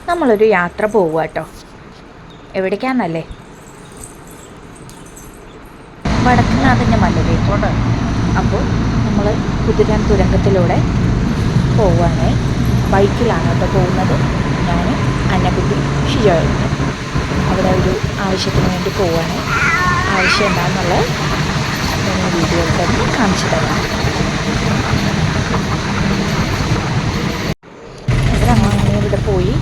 നമ്മളൊരു യാത്ര പോവുക കേട്ടോ. എവിടേക്കാന്നല്ലേ? വടക്കുന്നാഥൻ്റെ മലയിലേക്കോട്ട്. അപ്പോൾ നമ്മൾ കുതിരാൻ തുരങ്കത്തിലൂടെ പോവുകയാണ്. ബൈക്കിലാണ് കേട്ടോ പോകുന്നത്. ഞാൻ അന്നക്കുട്ടി ഷിജോയുണ്ട്. അവിടെ ഒരു ആവശ്യത്തിന് വേണ്ടി പോവുകയാണ്. ആവശ്യം എന്താണെന്നുള്ളത് ഞാൻ വീഡിയോയിൽ തന്നെ കാണിച്ചു തരാം. ഇവിടെ പോയി.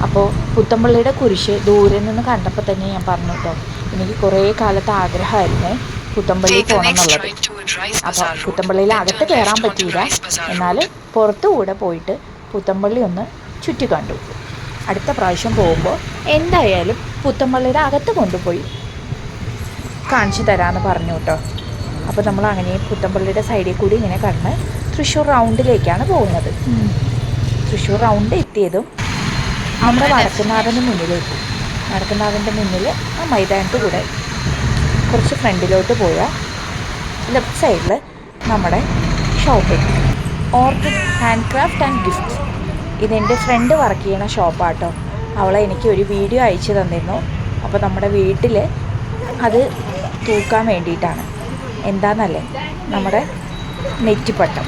അപ്പോൾ പുത്തമ്പള്ളിയുടെ കുരിശ് ദൂരെ നിന്ന് കണ്ടപ്പോൾ തന്നെ ഞാൻ പറഞ്ഞു കേട്ടോ, എനിക്ക് കുറേ കാലത്തെ ആഗ്രഹമായിരുന്നേ പുത്തമ്പള്ളി പോകണം എന്നുള്ളത്. അപ്പോൾ പുത്തമ്പള്ളിയിൽ അകത്ത് കയറാൻ പറ്റിയില്ല, എന്നാൽ പുറത്തുകൂടെ പോയിട്ട് പുത്തമ്പള്ളി ഒന്ന് ചുറ്റി കണ്ടു. അടുത്ത പ്രാവശ്യം പോകുമ്പോൾ എന്തായാലും പുത്തമ്പള്ളിയുടെ അകത്ത് കൊണ്ടുപോയി കാണിച്ചു തരാമെന്ന് പറഞ്ഞു കേട്ടോ. അപ്പോൾ നമ്മൾ അങ്ങനെ പുത്തമ്പള്ളിയുടെ സൈഡിൽ കൂടി ഇങ്ങനെ കടന്ന് തൃശ്ശൂർ റൗണ്ടിലേക്കാണ് പോകുന്നത്. തൃശ്ശൂർ റൗണ്ട് എത്തിയതും നമ്മുടെ വടക്കുന്നാഥൻ്റെ മുന്നിലേക്ക്, വടക്കുന്നാഥൻ്റെ മുന്നിൽ ആ മൈതാനത്ത് കൂടെ കുറച്ച് ഫ്രണ്ടിലോട്ട് പോയാൽ ലെഫ്റ്റ് സൈഡിൽ നമ്മുടെ shopping orchid hand craft and gift. ഇതെൻ്റെ ഫ്രണ്ട് വർക്ക് ചെയ്യണ ഷോപ്പാട്ടോ. അവളെ എനിക്ക് ഒരു വീഡിയോ അയച്ചു തന്നിരുന്നു. അപ്പോൾ നമ്മുടെ വീട്ടിൽ അത് തൂക്കാൻ വേണ്ടിയിട്ടാണ്. എന്താണെന്നല്ലേ, നമ്മുടെ നെറ്റിപ്പട്ടം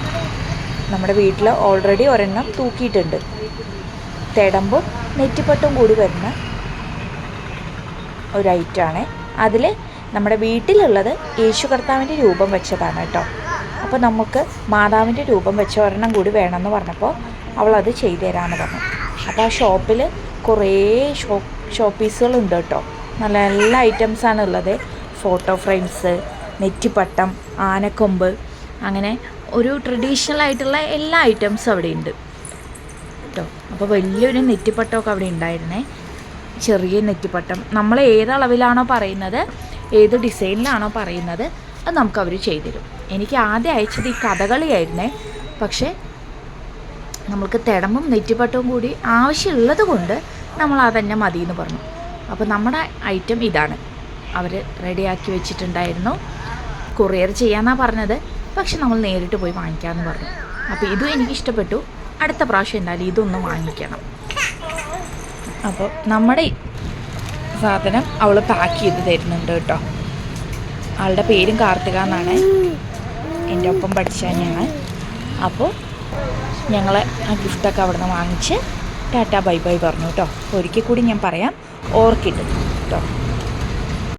നമ്മുടെ വീട്ടിൽ ഓൾറെഡി ഒരെണ്ണം തൂക്കിയിട്ടുണ്ട്. തിടമ്പും നെറ്റിപ്പട്ടും കൂടി വരുന്ന ഒരു ഐറ്റമാണ്. അതിൽ നമ്മുടെ വീട്ടിലുള്ളത് യേശു കർത്താവിൻ്റെ രൂപം വെച്ചതാണ് കേട്ടോ. അപ്പോൾ നമുക്ക് മാതാവിൻ്റെ രൂപം വെച്ച ഒരെണ്ണം കൂടി വേണമെന്ന് പറഞ്ഞപ്പോൾ അവളത് ചെയ്തു തരാമെന്ന് പറഞ്ഞു. അപ്പോൾ ആ ഷോപ്പിൽ കുറേ ഷോപ്പീസുകളുണ്ട് കേട്ടോ. നല്ല നല്ല ഐറ്റംസാണ് ഉള്ളത്. ഫോട്ടോ ഫ്രെയിംസ്, നെറ്റിപ്പട്ടം, ആനക്കൊമ്പ്, അങ്ങനെ ഒരു ട്രഡീഷണൽ ആയിട്ടുള്ള എല്ലാ ഐറ്റംസും അവിടെ ഉണ്ട് കേട്ടോ. അപ്പോൾ വലിയൊരു നെറ്റിപ്പട്ടമൊക്കെ അവിടെ ഉണ്ടായിരുന്നേ. ചെറിയ നെറ്റിപ്പട്ടം നമ്മൾ ഏത് അളവിലാണോ പറയുന്നത്, ഏത് ഡിസൈനിലാണോ പറയുന്നത്, അത് നമുക്ക് അവർ ചെയ്തുതരും. എനിക്ക് ആദ്യം അയച്ചത് ഈ കഥകളിയായിരുന്നേ. പക്ഷേ നമ്മൾക്ക് തിടമ്പും നെറ്റിപ്പട്ടവും കൂടി ആവശ്യമുള്ളത് കൊണ്ട് നമ്മൾ അതന്നെ മതി എന്ന് പറഞ്ഞു. അപ്പോൾ നമ്മുടെ ഐറ്റം ഇതാണ്. അവർ റെഡിയാക്കി വെച്ചിട്ടുണ്ടായിരുന്നു. കൊറിയർ ചെയ്യാമെന്നാണ് പറഞ്ഞത്, പക്ഷെ നമ്മൾ നേരിട്ട് പോയി വാങ്ങിക്കാമെന്ന് പറഞ്ഞു. അപ്പോൾ ഇതും എനിക്കിഷ്ടപ്പെട്ടു. അടുത്ത പ്രാവശ്യം എന്തായാലും ഇതൊന്ന് വാങ്ങിക്കണം. അപ്പോൾ നമ്മുടെ സാധനം അവൾ പാക്ക് ചെയ്ത് തരുന്നുണ്ട് കേട്ടോ. ആളുടെ പേരും കാർത്തിക എന്നാണ്. എൻ്റെ ഒപ്പം പഠിച്ച തന്നെയാണ്. അപ്പോൾ ഞങ്ങൾ ആ ഗിഫ്റ്റൊക്കെ അവിടെ നിന്ന് വാങ്ങിച്ച് ടാറ്റ ബൈ ബൈ പറഞ്ഞു കേട്ടോ. ഒരിക്കൽ കൂടി ഞാൻ പറയാം, ഓർക്കിഡ് കേട്ടോ.